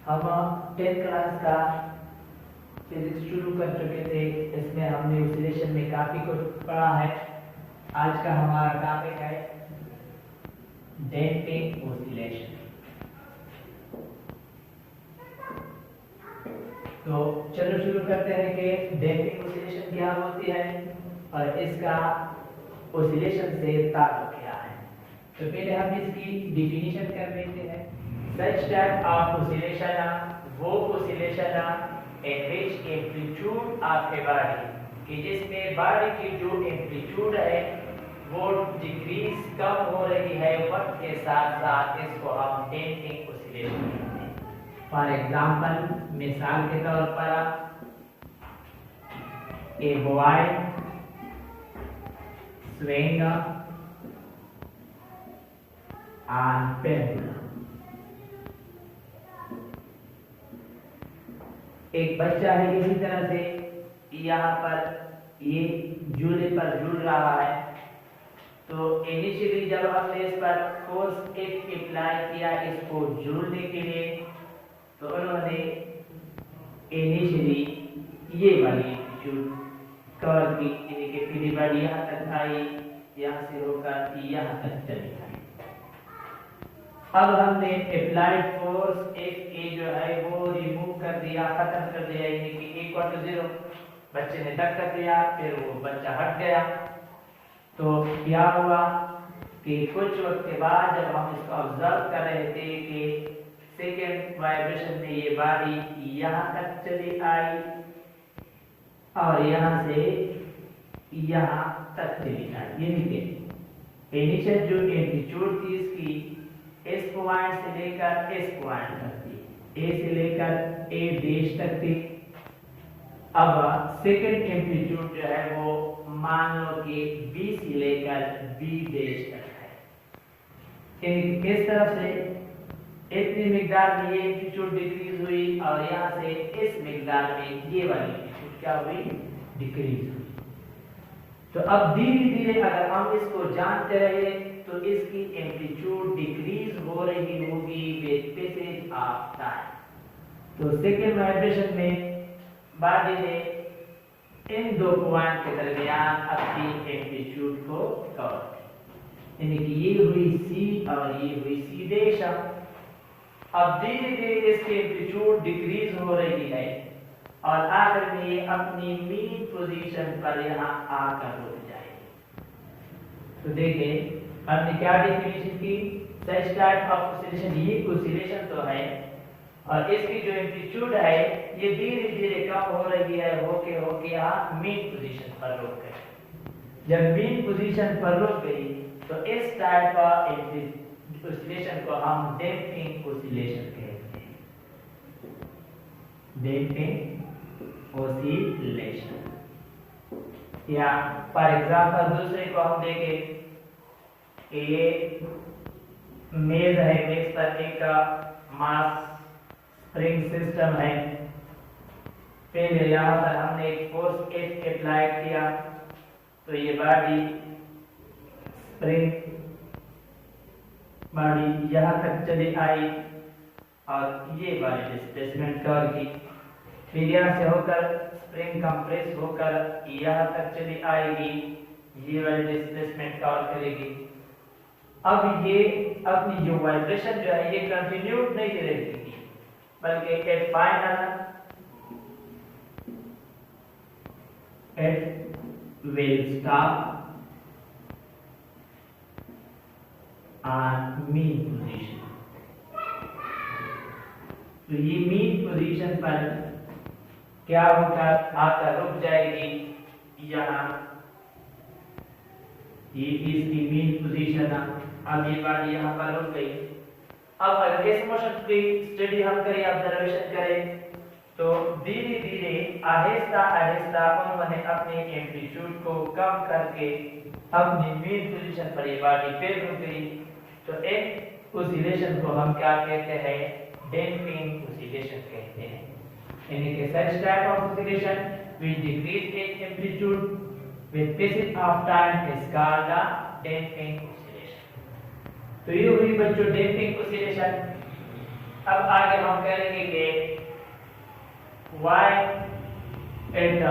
हम 10th class का physics शुरू कर चुके थे। इसमें हमने ऑसिलेशन में काफी कुछ पढ़ा है। आज का हमारा टॉपिक है डैम्पिंग ऑसिलेशन। तो चलो शुरू करते हैं कि डैम्पिंग ऑसिलेशन क्या होती है और इसका ऑसिलेशन से ताल्लुक क्या है। तो पहले हम इसकी डिफिनीशन कर लेते हैं। Such type of oscillation वो oscillation in which amplitude of a body कि जिसमें बॉडी की जो एम्पलीट्यूड है वो डिक्रीज कम हो रही है वक्त के साथ साथ, इसको हम डैम्पिंग ऑसिलेशन कहते हैं। फॉर एग्जांपल मिसाल के तौर पर a boy swing on pendulum। एक बच्चा है इसी तरह से यहाँ पर ये झूले पर झूल रहा है। तो इनिशियली जब हमने इस पर फोर्स अप्लाई किया इसको झूलने के लिए, तो उन्होंने इनिशियली ये वाली एम्पलीट्यूड कवर की, कि पीली बॉडी यहाँ तक आई, यहाँ से होकर यहाँ तक चली आई। अब हमने अप्लाइड फोर्स ए जो है वो रिमूव कर दिया, खत्म कर दिया, यानी कि इक्वल टू 0। बच्चे ने धक्का दिया, फिर वो बच्चा हट गया। तो क्या हुआ कि कुछ वक्त के बाद जब हम इसको ऑब्जर्व कर रहे थे कि सेकेंड वाइब्रेशन में ये बॉडी यहाँ तक चली आई और यहाँ से यहाँ तक चली आई, यानी कि इनिशियल जो एम्पलीट्यूड थी इसकी इस पॉइंट से लेकर इस पॉइंट तक थी, ए से लेकर ए डैश तक थी। अब सेकंड एम्पलीट्यूड जो है वो मान लो कि बी से लेकर बी डैश तक है। इस तरफ से इतनी मिकदार में ये एम्पलीट्यूड डिक्रीज हुई और यहाँ से इस मिकदार में ये वाली एम्पलीट्यूड क्या हुई, डिक्रीज हुई। तो अब धीरे धीरे अगर हम इसको जानते रहे तो इसकी एम्पलीट्यूड डिक्रीज हो रही होगी विद पैसेज ऑफ टाइम। तो सेकेंड वाइब्रेशन में बॉडी ने इन दो पॉइंट के दरमियान अपनी एम्पलीट्यूड को कवर किया, यानी कि ये हुई सी और ये हुई सी डैश। अब धीरे धीरे इसकी एम्पलीट्यूड डिक्रीज हो रही है और आखिर में ये अपनी मीन पोजीशन पर यहाँ आकर रुक जाएगी। तो देखिए हमने क्या डेफिनेशन की, सच टाइप ऑफ ऑसिलेशन, ये ऑसिलेशन तो है और इसकी जो एम्पलीट्यूड है ये धीरे धीरे कम हो रही है, होके यहाँ मीन पोजीशन पर रुक गई। जब मीन पोजीशन पर रुक गई तो इस टाइप का ऑसिलेशन को हम डैम्पिंग ऑसिलेशन कहते हैं। Damping oscillation. या फॉर एग्जांपल दूसरे को हम देखें, ये मेज है, मेज पर एक मास स्प्रिंग सिस्टम है। पहले यहाँ पर हमने एक फोर्स F अप्लाई किया तो ये बॉडी स्प्रिंग बॉडी यहाँ तक चली आई और ये वाली डिस्प्लेसमेंट कवर की। फिर यहाँ से होकर स्प्रिंग कंप्रेस होकर यहाँ तक चली आएगी, ये वाली डिस्प्लेसमेंट कवर करेगी। अब ये अपनी जो वाइब्रेशन जो है ये कंटिन्यूड नहीं रहेगी, बल्कि at final it will stop on mean position. तो ये मीन पोजीशन पर क्या होगा, आकर रुक जाएगी यहाँ, ये इसकी मीन पोजीशन। अब ये बॉडी यहाँ पर रुक गई। अब अगर इस मोशन की स्टडी हम करें, ऑब्जर्वेशन करें, तो धीरे धीरे आहिस्ता आहिस्ता उन्होंने अपने एम्पलीट्यूड को कम करके अपनी मीन पोजीशन पर ये बॉडी फिर रुक गई। तो एक ऑसिलेशन को हम क्या कहते हैं, डैम्पिंग ऑसिलेशन कहते हैं। यानी कि such type of oscillation which decrease its amplitude with passage of time is called the damping oscillation। तो ये हुई बच्चों डैम्पिंग ऑसिलेशन। अब आगे हम करेंगे कि y at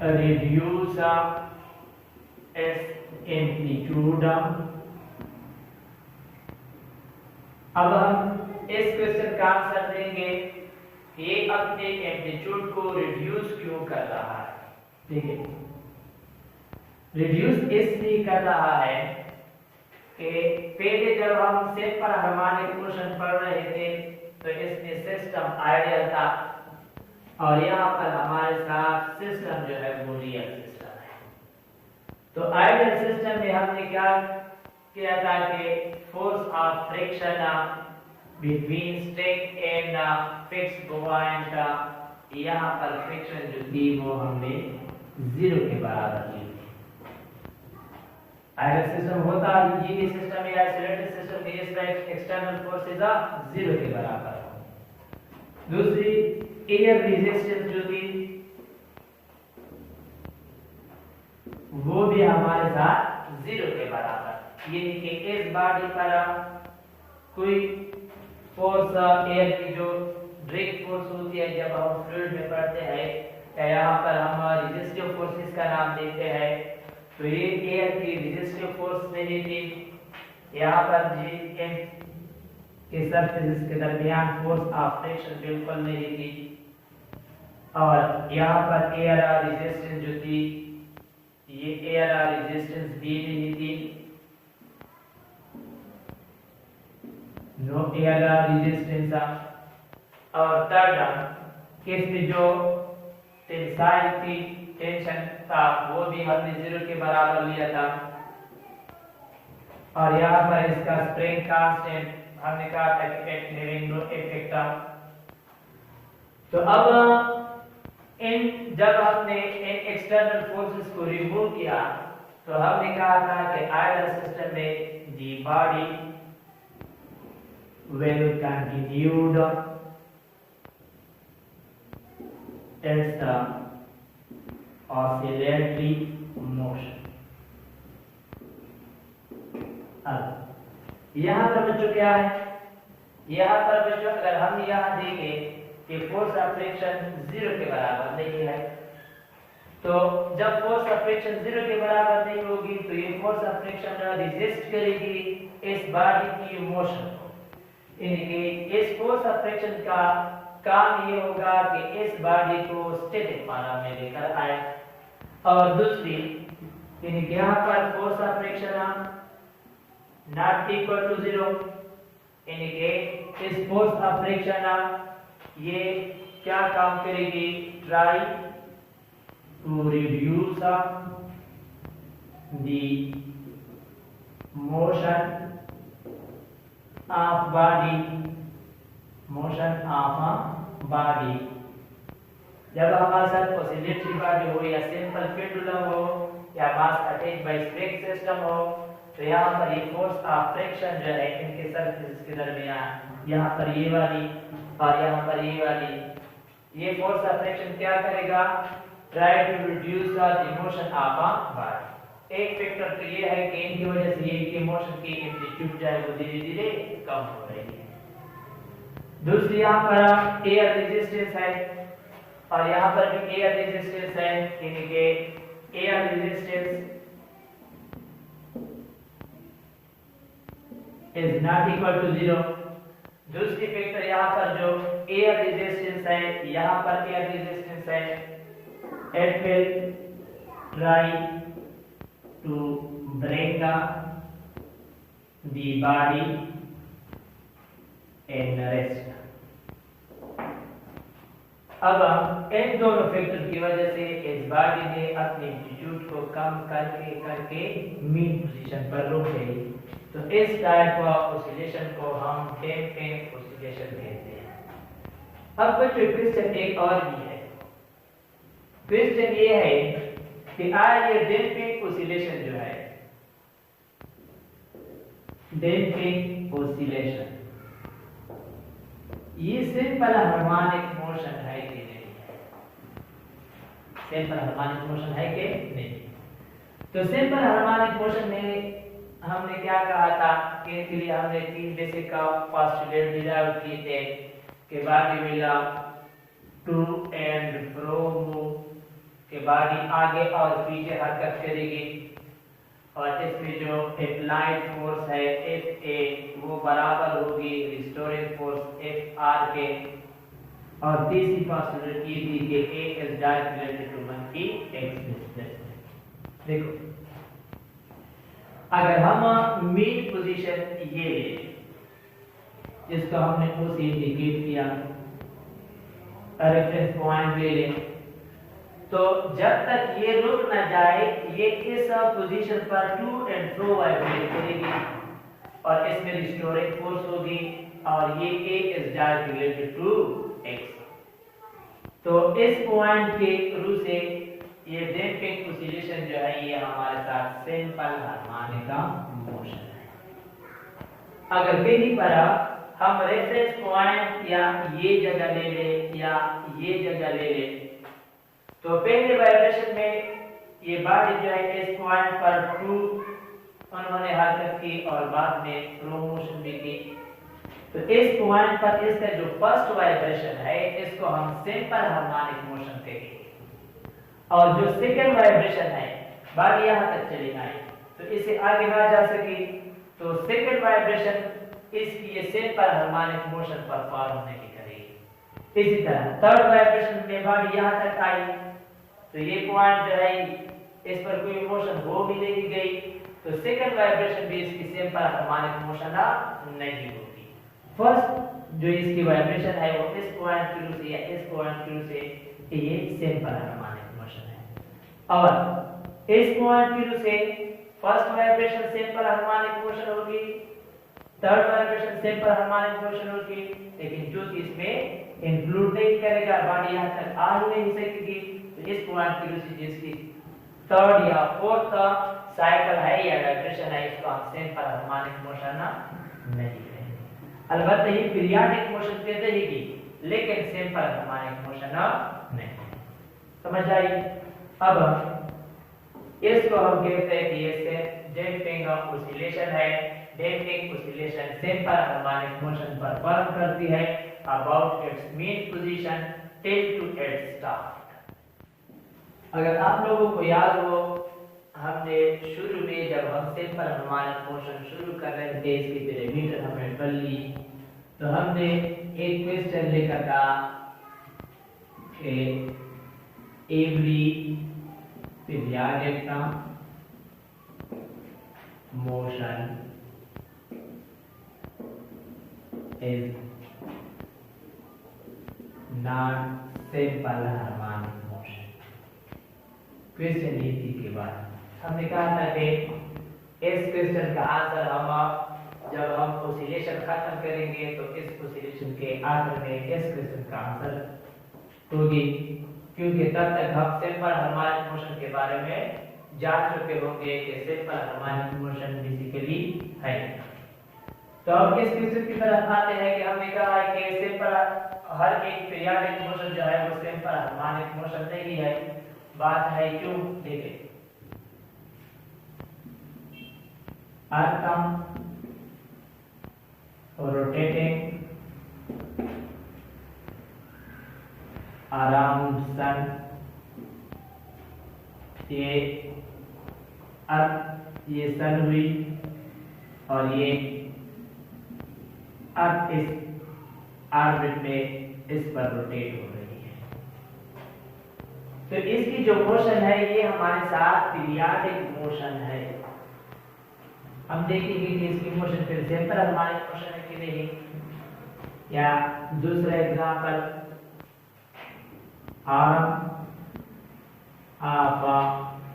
a reduced s amplitude। अब हम इस क्वेश्चन का आंसर देंगे कि ये अपने एम्पलीट्यूड को रिड्यूस क्यों कर रहा है। ठीक है, रिड्यूस इसलिए कर रहा है कि पहले जब हम सिंपल हार्मोनिक मोशन पढ़ रहे थे तो इसमें सिस्टम आइडियल था और यहाँ पर हमारे साथ सिस्टम जो है वो रियल सिस्टम है। तो आइडियल सिस्टम में हमने क्या किया था कि force of friction between stick and fixed point, यहाँ पर फ्रिक्शन जो थी वो हमने 0 के बराबर ली थी। आइडियल सिस्टम होता ये सिस्टम या आइसोलेटेड सिस्टम के इसका एक्सटर्नल फोर्सेस 0 के बराबर हो। दूसरी एयर रेजिस्टेंस जो थी वो भी हमारे साथ 0 के बराबर, यानी कि इस बॉडी पर कोई फोर्स एयर की जो ड्रैग फोर्स होती है जब हम फ्लूइड में पढ़ते हैं या यहाँ पर हम रेजिस्टिव फोर्सेस का नाम देते हैं, तो ये एयर की रेजिस्टिव फोर्स नहीं थी, यहाँ पर जी के सरफेस के दरमियान फोर्स ऑफ फ्रिक्शन बिल्कुल नहीं थी और यहाँ पर एयर रेजिस्टेंस जो थी ये एयर रेजिस्टेंस भी नहीं थी, नो एयर रेजिस्टेंस। और थर्ड इसमें जो टेंसाइल थी टेंशन था वो भी हमने 0 के बराबर लिया था और यहाँ पर इसका स्प्रिंग कांस्टेंट हमने कहा था कि हैविंग नो इफेक्ट। तो अब जब हमने इन एक्सटर्नल फोर्सेस को रिमूव किया तो हमने कहा था कि आइडियल सिस्टम में the body will continued its oscillatory motion। अब यहाँ पर बच्चों क्या है, यहाँ पर बच्चों अगर हम यहाँ देखें कि फोर्स ऑफ फ्रिक्शन 0 के बराबर नहीं है, तो जब फोर्स ऑफ फ्रिक्शन 0 के बराबर नहीं होगी तो ये फोर्स ऑफ फ्रिक्शन रेजिस्ट करेगी इस बॉडी की मोशन को, यानी कि इस फोर्स ऑफ फ्रिक्शन का काम ये होगा कि इस बॉडी को स्टैटिक फॉर्म में लेकर आए। और दूसरी यानी कि यहाँ पर force of friction not equal to 0, यानी कि इस फोर्स ऑफ फ्रिक्शन ये क्या काम करेगी, try to reduce the motion of body, motion of body. जब हमारे साथ ऑसिलेटरी बॉडी हो या सिंपल पेंडुलम हो या मास अटैच बाय स्प्रिंग सिस्टम हो तो यहाँ पर ये फोर्स ऑफ फ्रिक्शन जो है इनके सरफेस के दरमियान, यहाँ पर ये वाली और यहाँ पर ये वाली, ये फोर्स ऑफ फ्रिक्शन क्या करेगा, try to reduce the motion of body. एक फैक्टर तो ये है कि इनकी वजह से ये कि मोशन की एम्पलीट्यूड जो है वो धीरे-धीरे कम हो रही है। दूसरी यहाँ पर एयर रेजिस्टेंस है और यहाँ पर भी एयर रेजिस्टेंस है, यानी कि air resistance is not equal to 0। दूसरी फैक्टर यहाँ पर जो एयर रेजिस्टेंस है, यहाँ पर एयर रेजिस्टेंस है, it will try to bring the body in rest। अब इन दोनों फैक्टर की वजह से इस बॉडी ने अपनी एम्पलीट्यूड को कम करके मीन पोजीशन पर रुक गई। तो इस टाइप ऑफ ऑसिलेशन को हम डैम्पिंग ऑसिलेशन कहते हैं। अब बच्चों क्वेश्चन एक और भी है, क्वेश्चन ये है कि आज ये डैम्पिंग ऑसिलेशन जो है, डैम्पिंग ऑसिलेशन ये सिंपल हार्मोनिक मोशन है कि नहीं है, सिंपल हार्मोनिक मोशन है कि नहीं। तो सिंपल हार्मोनिक मोशन में हमने क्या कहा था कि इसके लिए हमने 3 बेसिक का पोस्टुलेट डिराइव किए थे कि बॉडी मिला टू एंड फ्रो मूव के बॉडी आगे और पीछे हरकत करेगी और इसमें जो अप्लाइड फोर्स है एफ ए वो बराबर होगी रिस्टोरिंग फोर्स एफ आर के और तीसरी पोस्टुलेट ये थी कि a is directly related to one की एक्स डिस्टेंस। देखो अगर हम मीन पोजीशन ये जिसको हमने उस इंडिकेट किया रेफरेंस पॉइंट ले लें तो जब तक ये रुक न जाए ये इस पोजीशन पर टू एंड फ्रो वाइब्रेट करेगी और इसमें रिस्टोरिंग फोर्स होगी और ये a is directly related to x. तो इस पॉइंट के थ्रू से ये डैम्पिंग ऑसिलेशन जो है ये हमारे साथ सिंपल हार्मोनिक का मोशन है। अगर कहीं पर हम रेफरेंस पॉइंट या ये जगह ले ले या ये जगह ले ले तो पहले वाइब्रेशन में ये बॉडी जो है इस पॉइंट पर टू उन्होंने हरकत की और बाद में फ्लो मोशन भी की। तो इस पॉइंट पर इसका जो फर्स्ट वाइब्रेशन है इसको हम सिंपल हार्मोनिक मोशन कहेंगे और जो सेकंड वाइब्रेशन है बॉडी यहां तक चली आई तो इसे आगे ना जा सकी तो सेकंड वाइब्रेशन इसकी ये सिंपल हार्मोनिक मोशन परफॉर्म नहीं करेगी। इसी तरह थर्ड वाइब्रेशन में बॉडी यहां तक आई तो ये पॉइंट जो है इस पर कोई मोशन हो भी नहीं गई तो सेकंड वाइब्रेशन भी इसकी सिंपल हार्मोनिक मोशन नहीं होगी। फर्स्ट जो इसकी वाइब्रेशन है वो इस पॉइंट के थ्रू से या इस पॉइंट के थ्रू से ये सिंपल हार्मोनिक मोशन है और इस पॉइंट के थ्रू से first vibration simple harmonic motion होगी third vibration simple harmonic motion होगी लेकिन जो इसमें इंक्लूड नहीं करेगा बॉडी यहां तक आ ही नहीं सकेगी तो इस पॉइंट के थ्रू से जिसकी थर्ड या फोर्थ साइकिल है या वाइब्रेशन है इसको हम सिंपल हार्मोनिक मोशन नहीं कहेंगे। अलबत्ता ये पीरियोडिक मोशन पे रहेगी लेकिन सिंपल हार्मोनिक मोशन नहीं। समझ आई? अब इसको हम कहते हैं कि ये डैम्पिंग ऑसिलेशन है। Damping oscillation simple harmonic motion perform करती है about it's mean position till two it's start. अगर आप लोगों को याद हो हमने शुरू में जब हम सिंपल हार्मोनिक मोशन शुरू कर रहे थे इसकी पैरामीटर हमने पढ़ ली तो हमने एक क्वेश्चन लिखा था कि every periodic motion is not simple harmonic motion। Question ये थी के बाद हमने कहा था कि इस क्वेश्चन का आंसर हम जब हम ऑसिलेशन खत्म करेंगे तो इस ऑसिलेशन के आखिर में इस क्वेश्चन का आंसर होगी क्योंकि तब तक हम सिंपल हार्मोनिक मोशन के बारे में जान चुके होंगे कि सिंपल हार्मोनिक मोशन बेसिकली है। तो अब इस क्वेश्चन की तरफ आते हैं कि हमने कहा है कि सिंपल हर एक पीरियोडिक मोशन जो है वो सिंपल हार्मोनिक मोशन नहीं है। बात है क्यों? देखिए अर्थ rotating around sun ये सन हुई और ये अर्थ इस ऑर्बिट में इस पर रोटेट हो रही है। तो इसकी जो मोशन है ये हमारे साथ पीरियोडिक मोशन है। हम देखेंगे कि इसकी मोशन फिर सिंपल हार्मोनिक मोशन है कि नहीं। या दूसरा example arm of a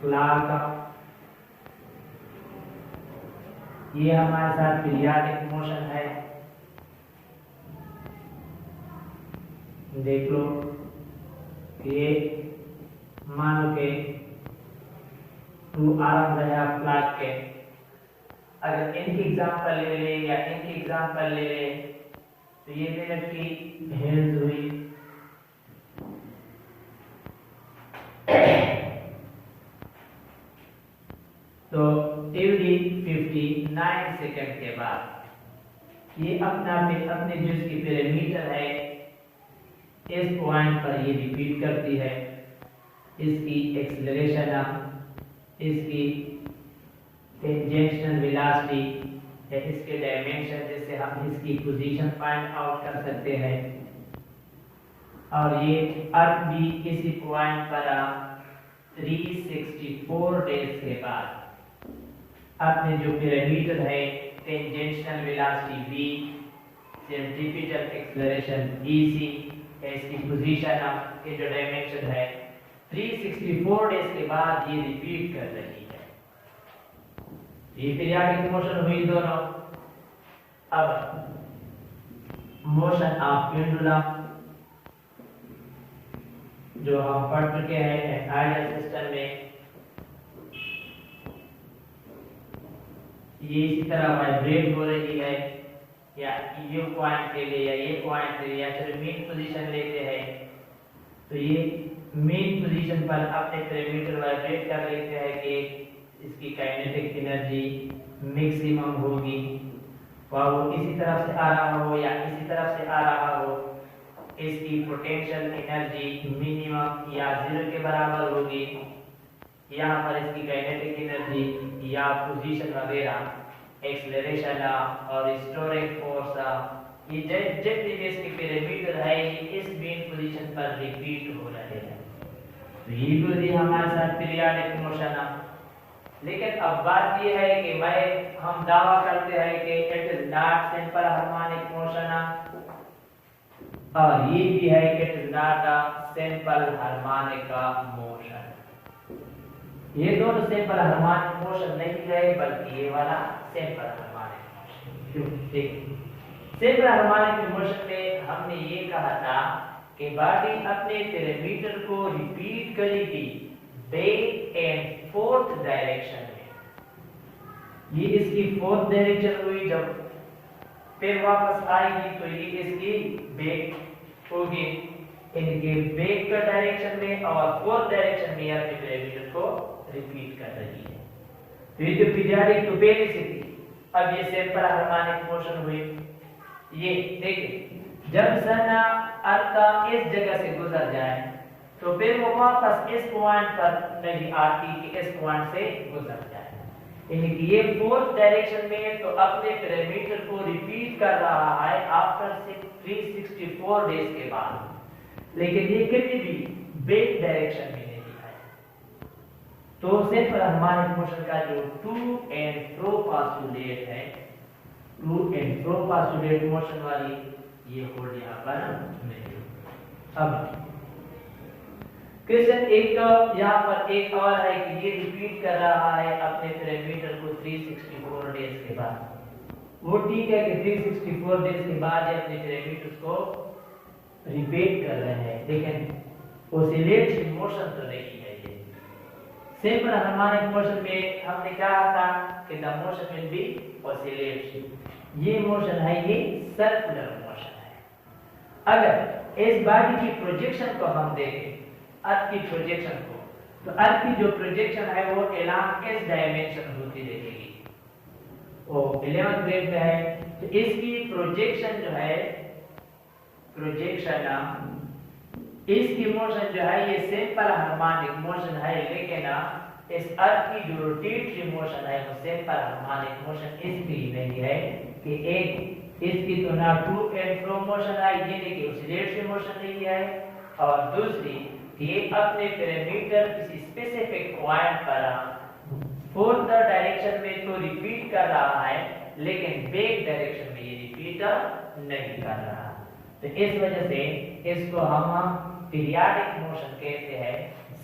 clock ये हमारे साथ पीरियोडिक मोशन है। देख लो ये मान के टू आर्म रहे क्लॉक के अगर इनकी एग्जांपल ले ले या इनकी एग्जांपल ले ले तो ये मिनट की हेल्थ हुई। तो टी 59 सेकंड के बाद ये अपने जो इसकी पैरामीटर है इस पॉइंट पर ये रिपीट करती है। इसकी एक्सेलरेशन, इसकी टेंजेंशियल वेलोसिटी, इसके डायमेंशन, जिससे हम इसकी पोजीशन फाइंड आउट कर सकते हैं। और ये अर्थ भी इसी पॉइंट पर 364 डेज के बाद अपने जो पैरामीटर है tangential velocity v, centrifugal acceleration ec, इसकी पोजीशन, के जो डायमेंशन है 364 डेज के बाद ये रिपीट कर रही है। ये पीरियोडिक मोशन हुई दोनों। अब मोशन ऑफ पेंडुलम जो हम पढ़ चुके हैं आइडियल सिस्टम में, ये इसी तरह वाइब्रेट हो रही है, या ये पॉइंट ले ले या ये पॉइंट ले या फिर मेन पोजीशन लेते हैं, तो ये मेन पोजीशन पर अपने पैरामीटर वाइब्रेट कर लेते हैं कि इसकी काइनेटिक एनर्जी मैक्सिमम होगी, और वो इसी तरफ से आ रहा हो या इसी तरफ से आ रहा हो, इसकी पोटेंशियल एनर्जी मिनिमम या 0 के बराबर होगी। यहाँ पर इसकी काइनेटिक एनर्जी या पोजीशन वगैरह, एक्सेलरेशन और स्टोरिक फोर्स, ये जितने भी इसके पैरामीटर है ये इस मेन पोजीशन पर रिपीट हो रहे हैं। तो ये भी हमारे साथ पीरियोडिक मोशन। लेकिन अब बात ये है कि हम दावा करते हैं कि it is not simple harmonic motion, और ये भी है कि it is not a simple harmonic motion. ये दोनों सिंपल हार्मोनिक मोशन नहीं है, बल्कि ये वाला सिंपल हार्मोनिक मोशन। ठीक, सिंपल हार्मोनिक मोशन में हमने ये कहा था कि बॉडी अपने पैरामीटर को रिपीट करेगी बैक एंड फोर्थ डायरेक्शन में। ये इसकी फोर्थ डायरेक्शन हुई, जब फिर वापस आएगी तो ये इसकी बैक होगी, इनके बैक का डायरेक्शन में और फोर्थ डायरेक्शन में अपने पैरामीटर को रिपीट कर रही है। तो ये जो पीरियोडिक तो पहले से थी, अब ये सिंपल हार्मोनिक मोशन हुई। ये देखिए, जब सन अर्थ इस जगह से गुजर जाए तो फिर वो वापस इस पॉइंट पर नहीं आती कि इस पॉइंट से गुजर जाए, यानी कि ये फोर्थ डायरेक्शन में तो अपने पैरामीटर को रिपीट कर रहा है आफ्टर 364 डेज के बाद, लेकिन ये कभी भी बैक डायरेक्शन में नहीं है। तो सिंपल हार्मोनिक मोशन का जो टू एंड फ्रो पास्टुलेट है, to and fro postulate motion वाली ये कोड यहाँ पर नहीं। अब क्वेश्चन एक तो यहाँ पर एक और है कि ये रिपीट कर रहा है अपने पैरामीटर को 364 डेज के बाद। वो ठीक है कि 364 डेज के बाद ये अपने पैरामीटर्स को रिपीट कर रहे हैं, लेकिन ओसिलेटरी मोशन तो नहीं है। ये सिंपल हार्मोनिक मोशन में हमने कहा था कि the motion will be oscillatory. ये मोशन है, ये सर्कुलर मोशन है। अगर इस बॉडी की प्रोजेक्शन को हम देखें, अर्थ की प्रोजेक्शन को, तो अर्थ की जो प्रोजेक्शन है वो अलोंग इस डायमेंशन होती रहेगी। वो 11th ग्रेड में है, तो इसकी प्रोजेक्शन जो है, प्रोजेक्शन इसकी मोशन जो है ये सिंपल हार्मोनिक मोशन है, लेकिन इस अर्थ की जो रोटेटरी मोशन है वो सिंपल हार्मोनिक मोशन इसलिए नहीं है कि एक इसकी तो ना टू एंड फ्रो मोशन है, ये नहीं कि ओसिलेटरी मोशन नहीं है, और दूसरी ये अपने पैरामीटर किसी स्पेसिफिक पॉइंट पर फोर्थ डायरेक्शन में तो रिपीट कर रहा है, लेकिन बैक डायरेक्शन में ये रिपीट नहीं कर रहा। तो इस वजह से इसको हम पीरियोडिक मोशन कहते हैं,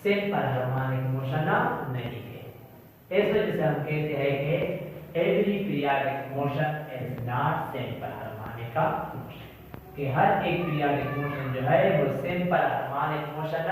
सिंपल हार्मोनिक मोशन नहीं है। इस वजह से हम कहते हैं कि every periodic motion is not simple harmonic motion, कि हर एक पीरियोडिक मोशन जो है वो सिंपल हार्मोनिक मोशन